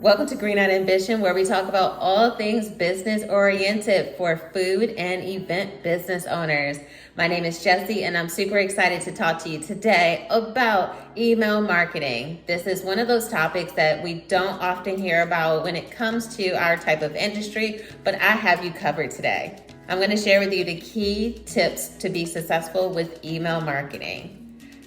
Welcome to Green Eyed Ambition, where we talk about all things business oriented for food and event business owners. My name is Jessie, and I'm super excited to talk to you today about email marketing. This is one of those topics that we don't often hear about when it comes to our type of industry, but I have you covered today. I'm going to share with you the key tips to be successful with email marketing.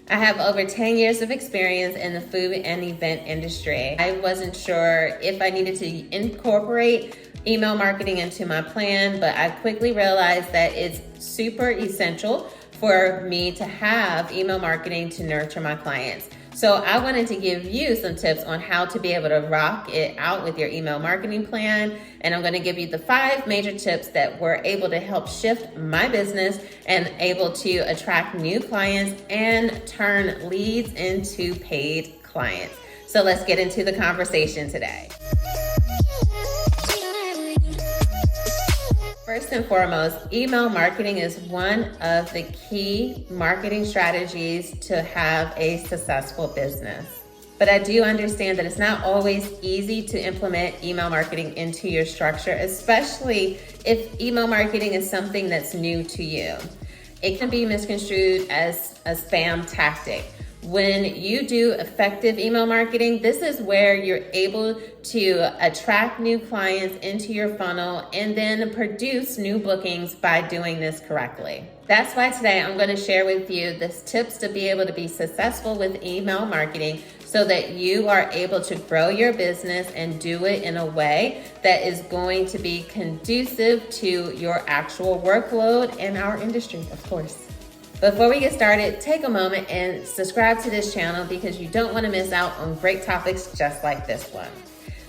I have over 10 years of experience in the food and event industry. I wasn't sure if I needed to incorporate email marketing into my plan, but I quickly realized that it's super essential for me to have email marketing to nurture my clients. So I wanted to give you some tips on how to be able to rock it out with your email marketing plan. And I'm going to give you the 5 major tips that were able to help shift my business and able to attract new clients and turn leads into paid clients. So let's get into the conversation today. First and foremost, email marketing is one of the key marketing strategies to have a successful business. But I do understand that it's not always easy to implement email marketing into your structure, especially if email marketing is something that's new to you. It can be misconstrued as a spam tactic. When you do effective email marketing, this is where you're able to attract new clients into your funnel and then produce new bookings by doing this correctly. That's why today I'm going to share with you the tips to be able to be successful with email marketing so that you are able to grow your business and do it in a way that is going to be conducive to your actual workload and our industry, of course. Before we get started, take a moment and subscribe to this channel because you don't want to miss out on great topics just like this one.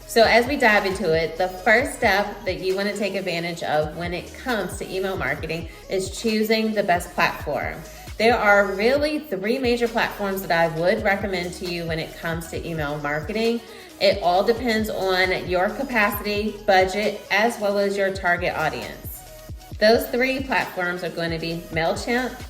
So as we dive into it, the first step that you want to take advantage of when it comes to email marketing is choosing the best platform. There are really 3 major platforms that I would recommend to you when it comes to email marketing. It all depends on your capacity, budget, as well as your target audience. Those 3 platforms are going to be MailChimp,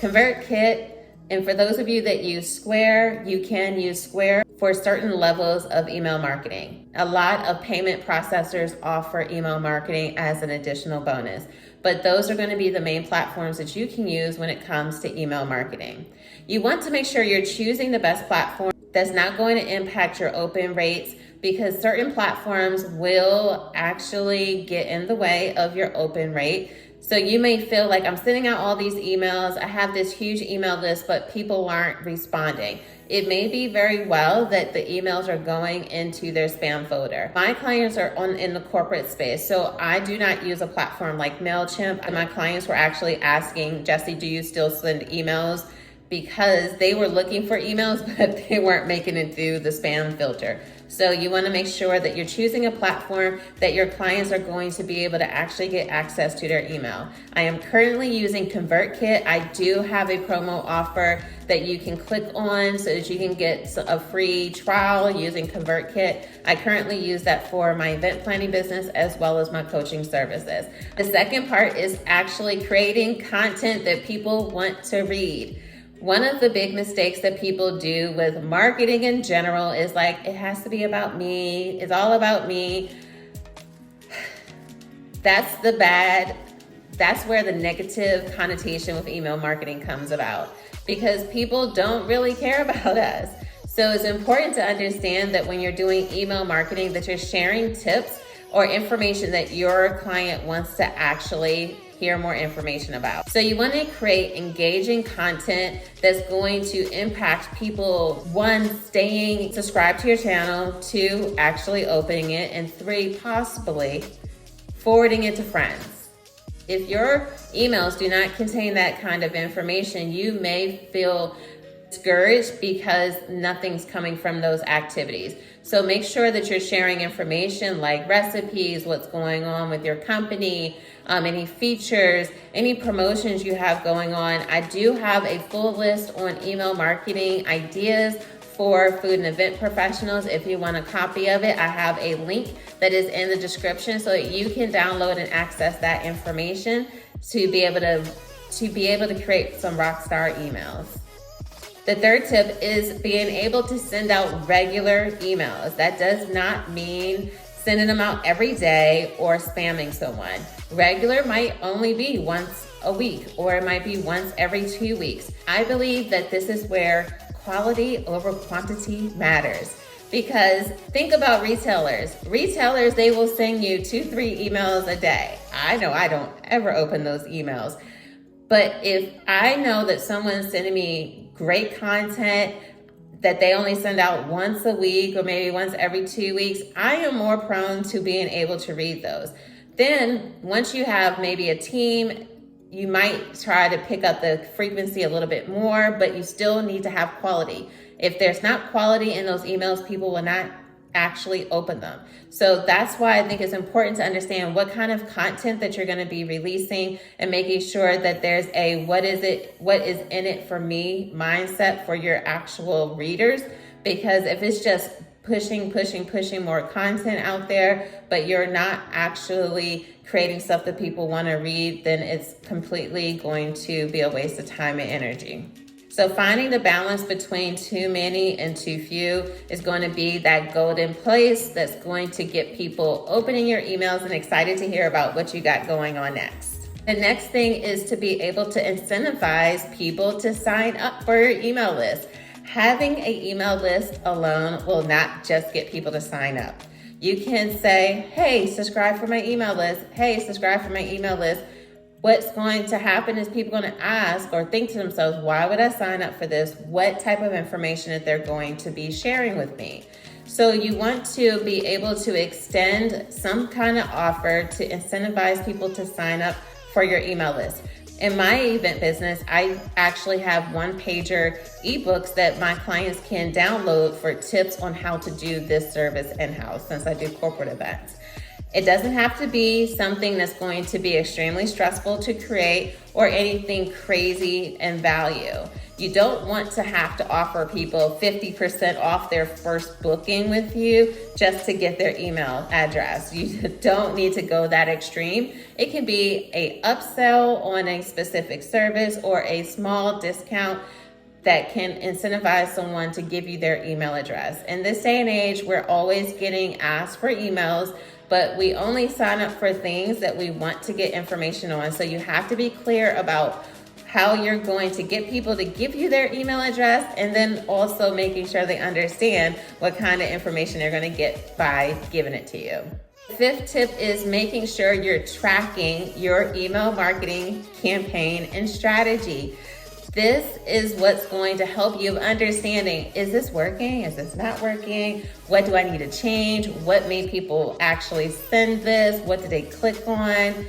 ConvertKit, and for those of you that use Square, you can use Square for certain levels of email marketing. A lot of payment processors offer email marketing as an additional bonus, but those are going to be the main platforms that you can use when it comes to email marketing. You want to make sure you're choosing the best platform that's not going to impact your open rates, because certain platforms will actually get in the way of your open rate. So you may feel like I'm sending out all these emails, I have this huge email list, but people aren't responding. It may be very well that the emails are going into their spam folder. My clients are in the corporate space, so I do not use a platform like MailChimp. And my clients were actually asking, Jessie, do you still send emails? Because they were looking for emails, but they weren't making it through the spam filter. So you want to make sure that you're choosing a platform that your clients are going to be able to actually get access to their email. I am currently using ConvertKit. I do have a promo offer that you can click on so that you can get a free trial using ConvertKit. I currently use that for my event planning business as well as my coaching services. The second part is actually creating content that people want to read. One of the big mistakes that people do with marketing in general is like, it has to be about me. It's all about me. That's where the negative connotation with email marketing comes about, because people don't really care about us. So it's important to understand that when you're doing email marketing, that you're sharing tips or information that your client wants to actually hear more information about. So you want to create engaging content that's going to impact people, 1, staying subscribed to your channel, 2, actually opening it, and 3, possibly forwarding it to friends. If your emails do not contain that kind of information, you may feel discouraged because nothing's coming from those activities. So make sure that you're sharing information like recipes, what's going on with your company, any features, any promotions you have going on. I do have a full list on email marketing ideas for food and event professionals. If you want a copy of it, I have a link that is in the description so that you can download and access that information to be able to create some rock star emails. The third tip is being able to send out regular emails. That does not mean sending them out every day or spamming someone. Regular might only be once a week, or it might be once every 2 weeks. I believe that this is where quality over quantity matters. Because think about retailers. Retailers, they will send you 2-3 emails a day. I know I don't ever open those emails. But if I know that someone's sending me great content that they only send out once a week or maybe once every 2 weeks, I am more prone to being able to read those. Then once you have maybe a team, you might try to pick up the frequency a little bit more, but you still need to have quality. If there's not quality in those emails, people will not actually open them. So that's why I think it's important to understand what kind of content that you're going to be releasing and making sure that there's a what is in it for me mindset for your actual readers. Because if it's just pushing more content out there, but you're not actually creating stuff that people want to read, then it's completely going to be a waste of time and energy. So finding the balance between too many and too few is going to be that golden place that's going to get people opening your emails and excited to hear about what you got going on next. The next thing is to be able to incentivize people to sign up for your email list. Having an email list alone will not just get people to sign up. You can say, hey, subscribe for my email list. Hey, subscribe for my email list. What's going to happen is people are going to ask or think to themselves, why would I sign up for this? What type of information that they're going to be sharing with me? So you want to be able to extend some kind of offer to incentivize people to sign up for your email list. In my event business, I actually have 1-pager ebooks that my clients can download for tips on how to do this service in-house since I do corporate events. It doesn't have to be something that's going to be extremely stressful to create or anything crazy in value. You don't want to have to offer people 50% off their first booking with you just to get their email address. You don't need to go that extreme. It can be an upsell on a specific service or a small discount that can incentivize someone to give you their email address. In this day and age, we're always getting asked for emails, but we only sign up for things that we want to get information on. So you have to be clear about how you're going to get people to give you their email address, and then also making sure they understand what kind of information they're going to get by giving it to you. The fifth tip is making sure you're tracking your email marketing campaign and strategy. This is what's going to help you understanding, is this working? Is this not working? What do I need to change? What made people actually send this? What did they click on?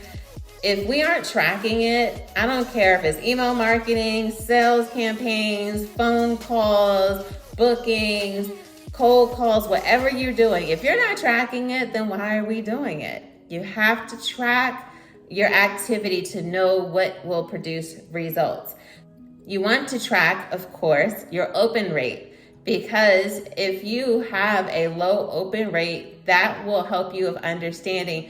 If we aren't tracking it, I don't care if it's email marketing, sales campaigns, phone calls, bookings, cold calls, whatever you're doing. If you're not tracking it, then why are we doing it? You have to track your activity to know what will produce results. You want to track, of course, your open rate, because if you have a low open rate, that will help you of understanding,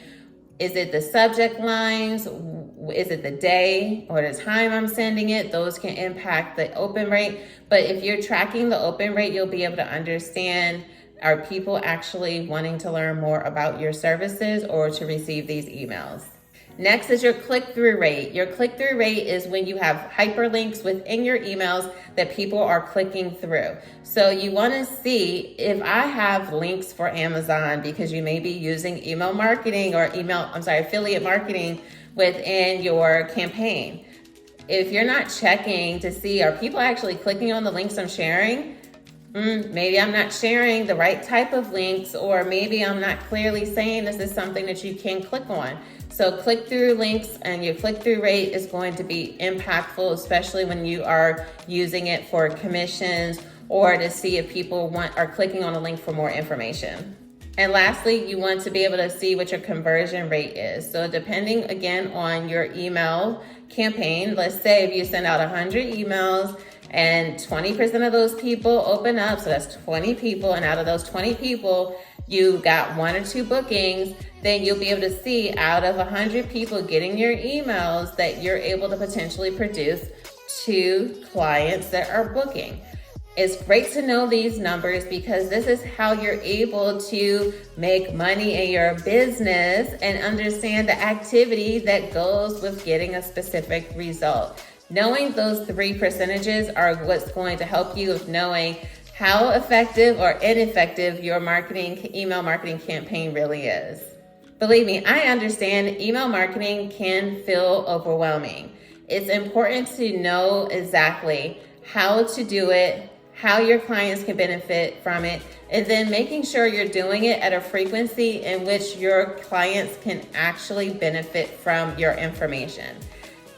is it the subject lines? Is it the day or the time I'm sending it? Those can impact the open rate. But if you're tracking the open rate, you'll be able to understand, are people actually wanting to learn more about your services or to receive these emails? Next is your click-through rate. Your click-through rate is when you have hyperlinks within your emails that people are clicking through. So you want to see if I have links for Amazon, because you may be using email marketing or affiliate marketing within your campaign. If you're not checking to see, are people actually clicking on the links I'm sharing? Maybe I'm not sharing the right type of links, or maybe I'm not clearly saying this is something that you can click on. So click-through links and your click-through rate is going to be impactful, especially when you are using it for commissions or to see if people are clicking on a link for more information. And lastly, you want to be able to see what your conversion rate is. So depending again on your email campaign, let's say if you send out 100 emails and 20% of those people open up, so that's 20 people, and out of those 20 people, you got 1 or 2 bookings, then you'll be able to see out of 100 people getting your emails that you're able to potentially produce 2 clients that are booking. It's great to know these numbers because this is how you're able to make money in your business and understand the activity that goes with getting a specific result. Knowing those 3 percentages are what's going to help you with knowing how effective or ineffective your email marketing campaign really is. Believe me, I understand email marketing can feel overwhelming. It's important to know exactly how to do it, how your clients can benefit from it, and then making sure you're doing it at a frequency in which your clients can actually benefit from your information.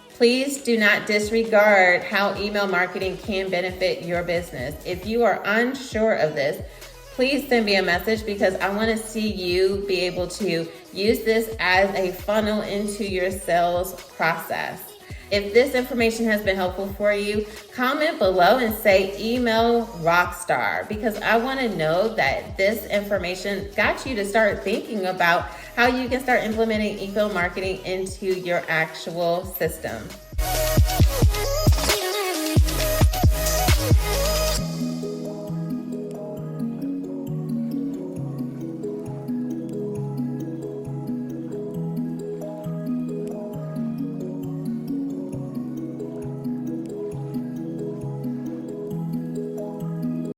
Please do not disregard how email marketing can benefit your business. If you are unsure of this, please send me a message because I want to see you be able to use this as a funnel into your sales process. If this information has been helpful for you, comment below and say email rockstar because I want to know that this information got you to start thinking about how you can start implementing email marketing into your actual system.